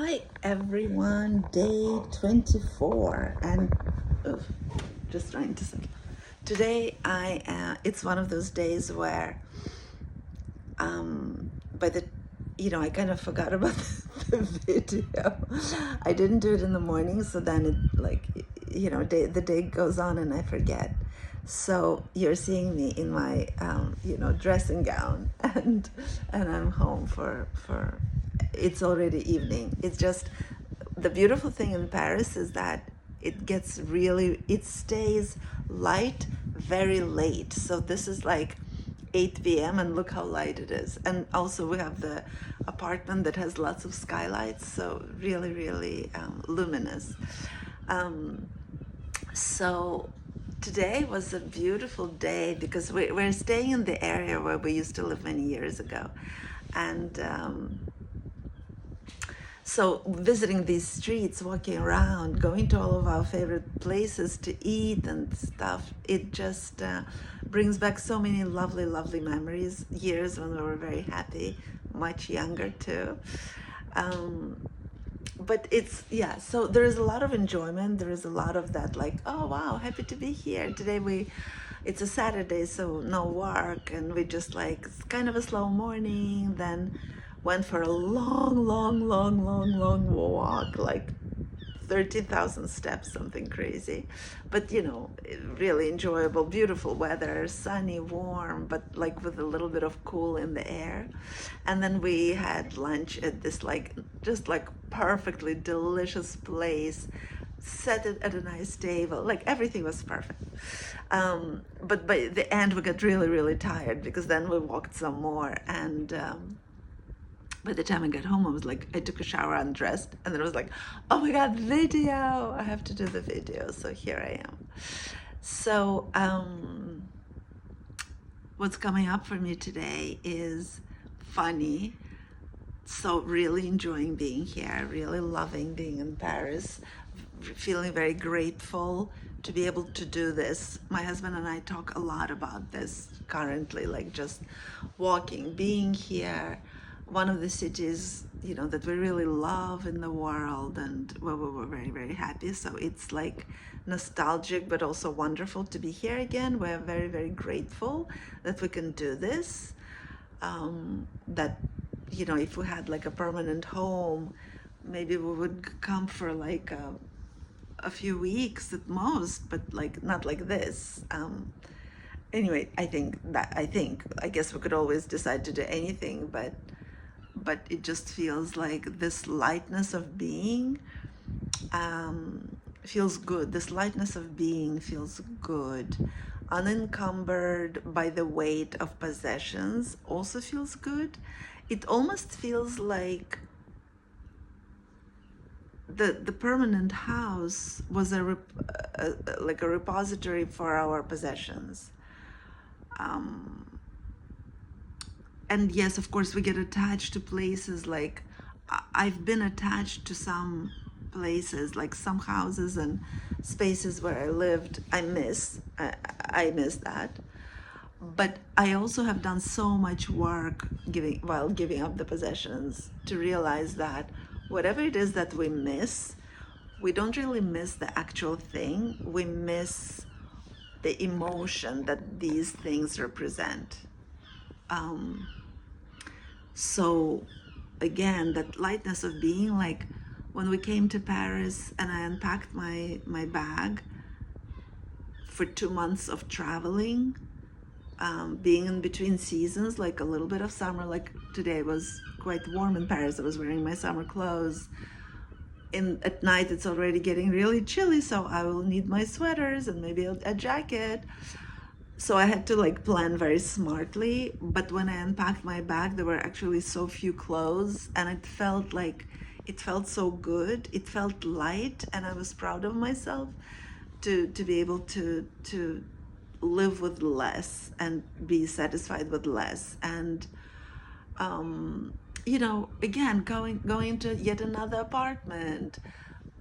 Hi everyone, day 24 and just trying to settle. Today it's one of those days where by the I kind of forgot about the video. I didn't do it in the morning, so then the day goes on and I forget. So you're seeing me in my dressing gown and I'm home for it's already evening. It's just the beautiful thing in Paris is that it stays light very late. So this is like 8 p.m. and look how light it is. And also we have the apartment that has lots of skylights, so really, really luminous. So today was a beautiful day because we're staying in the area where we used to live many years ago. And so visiting these streets, walking around, going to all of our favorite places to eat and stuff, it just brings back so many lovely, lovely memories, years when we were very happy, much younger too. But so there is a lot of enjoyment. There is a lot of that, like, oh wow, happy to be here. Today it's a Saturday, so no work, and we just like, it's kind of a slow morning, then went for a long walk, like 13,000 steps, something crazy. But really enjoyable, beautiful weather, sunny, warm, but like with a little bit of cool in the air. And then we had lunch at this just like perfectly delicious place, set it at a nice table, like everything was perfect. But by the end we got really, really tired because then we walked some more, and by the time I got home, I took a shower, undressed, and then I was like, oh my God, video! I have to do the video. So here I am. So what's coming up for me today is funny. So really enjoying being here, really loving being in Paris, feeling very grateful to be able to do this. My husband and I talk a lot about this currently, like just walking, being here, one of the cities, that we really love in the world, and where we were very, very happy. So it's like nostalgic, but also wonderful to be here again. We're very, very grateful that we can do this. That, if we had like a permanent home, maybe we would come for like a few weeks at most, but like not like this. Anyway, I guess we could always decide to do anything, but it just feels like this lightness of being feels good. This lightness of being feels good. Unencumbered by the weight of possessions also feels good. It almost feels like the permanent house was like a repository for our possessions. And yes, of course, we get attached to places. Like I've been attached to some places, like some houses and spaces where I lived. I miss that. But I also have done so much work while giving up the possessions to realize that whatever it is that we miss, we don't really miss the actual thing. We miss the emotion that these things represent. So again, that lightness of being, like when we came to Paris and I unpacked my bag for 2 months of traveling, being in between seasons, like a little bit of summer, like today was quite warm in Paris. I was wearing my summer clothes. At night it's already getting really chilly, so I will need my sweaters and maybe a jacket. So I had to like plan very smartly, but when I unpacked my bag, there were actually so few clothes, and it felt so good. It felt light, and I was proud of myself to be able to live with less and be satisfied with less. And again, going to yet another apartment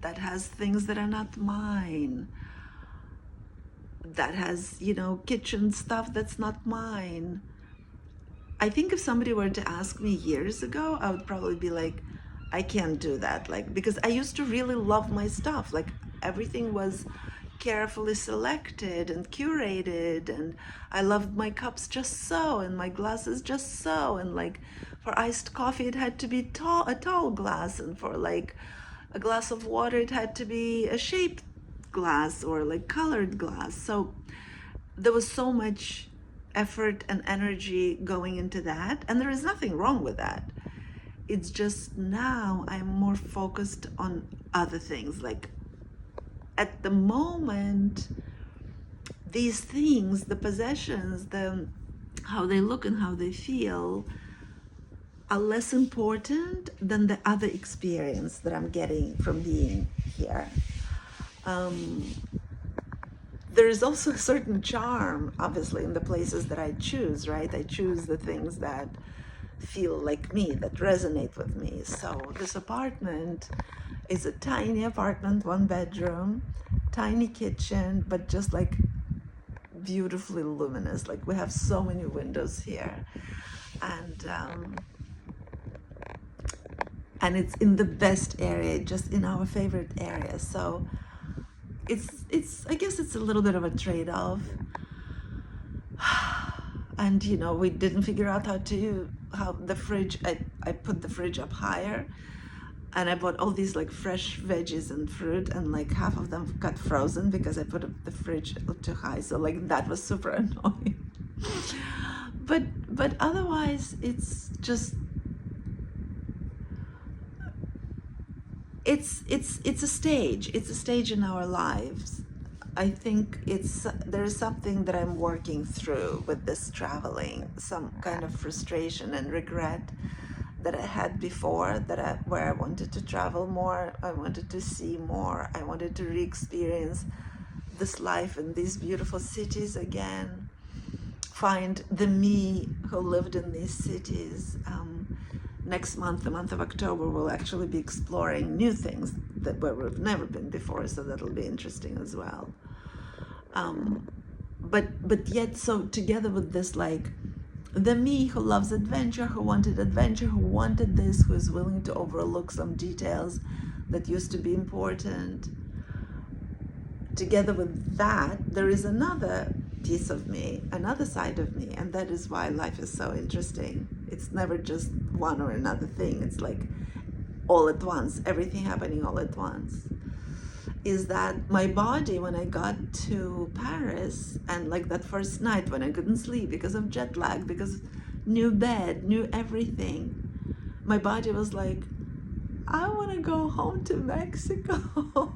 that has things that are not mine, that has, kitchen stuff that's not mine. I think if somebody were to ask me years ago, I would probably be like, I can't do that. Like, because I used to really love my stuff. Like, everything was carefully selected and curated, and I loved my cups just so, and my glasses just so, and like for iced coffee it had to be a tall glass, and for like a glass of water it had to be a shaped glass or like colored glass. So there was so much effort and energy going into that, and there is nothing wrong with that. It's just now I'm more focused on other things. Like, at the moment, these things, the possessions, the how they look and how they feel, are less important than the other experience that I'm getting from being here. There is also a certain charm, obviously, in the places that I choose, right? I choose the things that feel like me, that resonate with me. So this apartment is a tiny apartment, 1 bedroom, tiny kitchen, but just like beautifully luminous. Like, we have so many windows here, and it's in the best area, just in our favorite area. So it's I guess it's a little bit of a trade-off. And we didn't figure out how the fridge, I put the fridge up higher, and I bought all these like fresh veggies and fruit, and like half of them got frozen because I put up the fridge too high. So like that was super annoying. But otherwise it's just it's a stage. It's a stage in our lives. I think there's something that I'm working through with this traveling, some kind of frustration and regret that I had before, where I wanted to travel more, I wanted to see more, I wanted to re-experience this life in these beautiful cities again, find the me who lived in these cities. Next month, the month of October, we'll actually be exploring new things where we've never been before, so that'll be interesting as well. But yet, so together with this, like, the me who loves adventure, who wanted this, who is willing to overlook some details that used to be important, together with that, there is another piece of me, another side of me, and that is why life is so interesting. It's never just one or another thing. It's like all at once, everything happening all at once. Is that my body, when I got to Paris, and like that first night when I couldn't sleep because of jet lag, because new bed, new everything, my body was like, I want to go home to Mexico.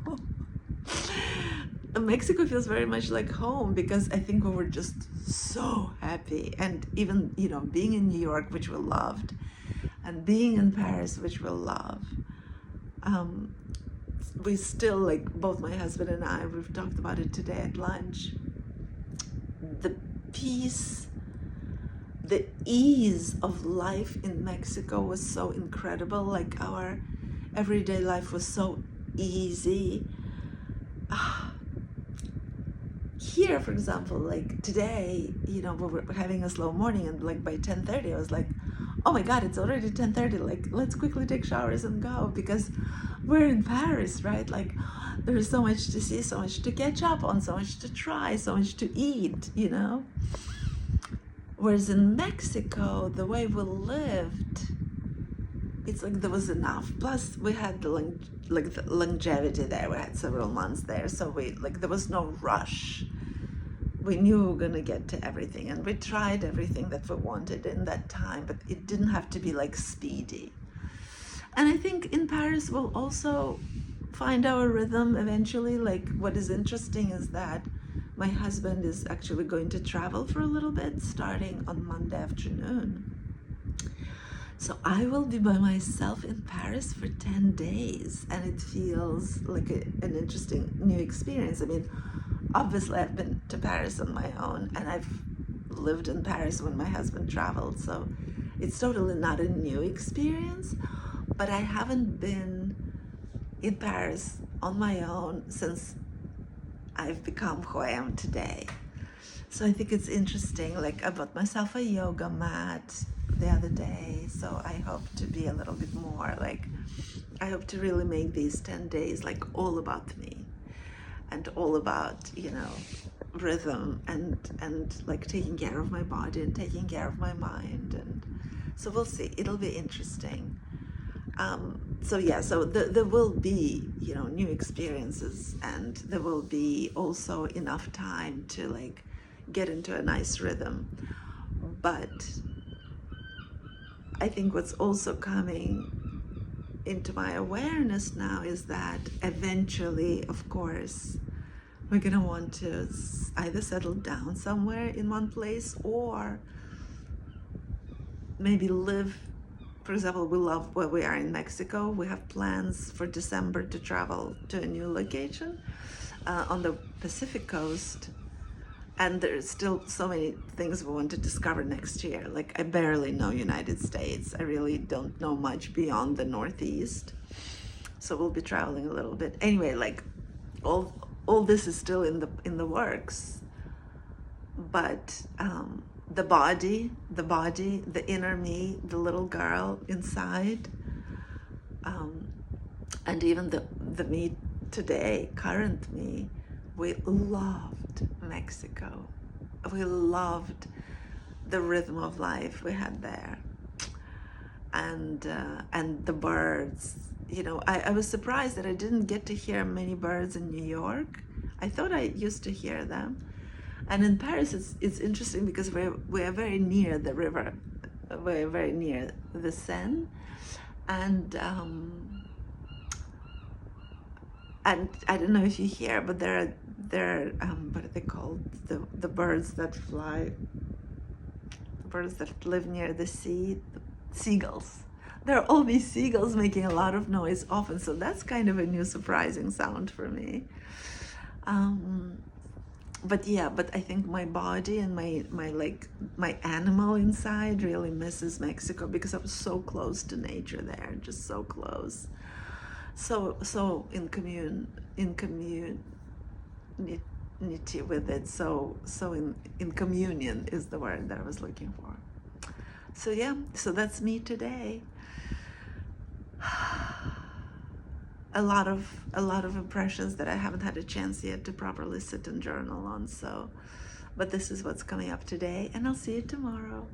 Mexico feels very much like home, because I think we were just so happy. And even, being in New York, which we loved, and being in Paris, which we love, we still, like, both my husband and I, we've talked about it today at lunch, the peace, the ease of life in Mexico was so incredible. Like, our everyday life was so easy. Here, for example, like today, we were having a slow morning, and like by 10:30 I was like, oh my god, it's already 10:30, like let's quickly take showers and go, because we're in Paris, right? Like, there's so much to see, so much to catch up on, so much to try, so much to eat, Whereas in Mexico, the way we lived, it's like there was enough. Plus, we had the longevity there. We had several months there, so there was no rush. We knew we were gonna get to everything, and we tried everything that we wanted in that time, but it didn't have to be like speedy. And I think in Paris we'll also find our rhythm eventually. Like, what is interesting is that my husband is actually going to travel for a little bit starting on Monday afternoon. So I will be by myself in Paris for 10 days, and it feels like an interesting new experience. I mean, obviously I've been to Paris on my own, and I've lived in Paris when my husband traveled, so it's totally not a new experience, but I haven't been in Paris on my own since I've become who I am today. So I think it's interesting. Like I bought myself a yoga mat the other day. So I hope to be a little bit more like, I hope to really make these 10 days like all about me and all about, you know, rhythm and like taking care of my body and taking care of my mind. And so we'll see. It'll be interesting. So yeah, so there will be, you know, new experiences, and there will be also enough time to like get into a nice rhythm. But I think what's also coming into my awareness now is that eventually, of course, we're gonna want to either settle down somewhere in one place or maybe live. For example, we love where we are in Mexico. We have plans for December to travel to a new location on the Pacific coast. And there's still so many things we want to discover next year. Like I barely know United States. I really don't know much beyond the Northeast. So we'll be traveling a little bit. Anyway, like all this is still in the works. But the inner me, the little girl inside, and even the me today, current me, we loved Mexico. We loved the rhythm of life we had there, and the birds. You know, I was surprised that I didn't get to hear many birds in New York. I thought I used to hear them. And in Paris, it's interesting because we're very near the river, we're very near the Seine, and I don't know if you hear, but there are what are they called? The birds that fly, the birds that live near the sea, seagulls. There are all these seagulls making a lot of noise often, so that's kind of a new surprising sound for me. But yeah, but I think my body and my animal inside really misses Mexico because I was so close to nature there, just so close. So in community with it. So in communion is the word that I was looking for. So yeah, so that's me today. A lot of impressions that I haven't had a chance yet to properly sit and journal on. So, but this is what's coming up today, and I'll see you tomorrow.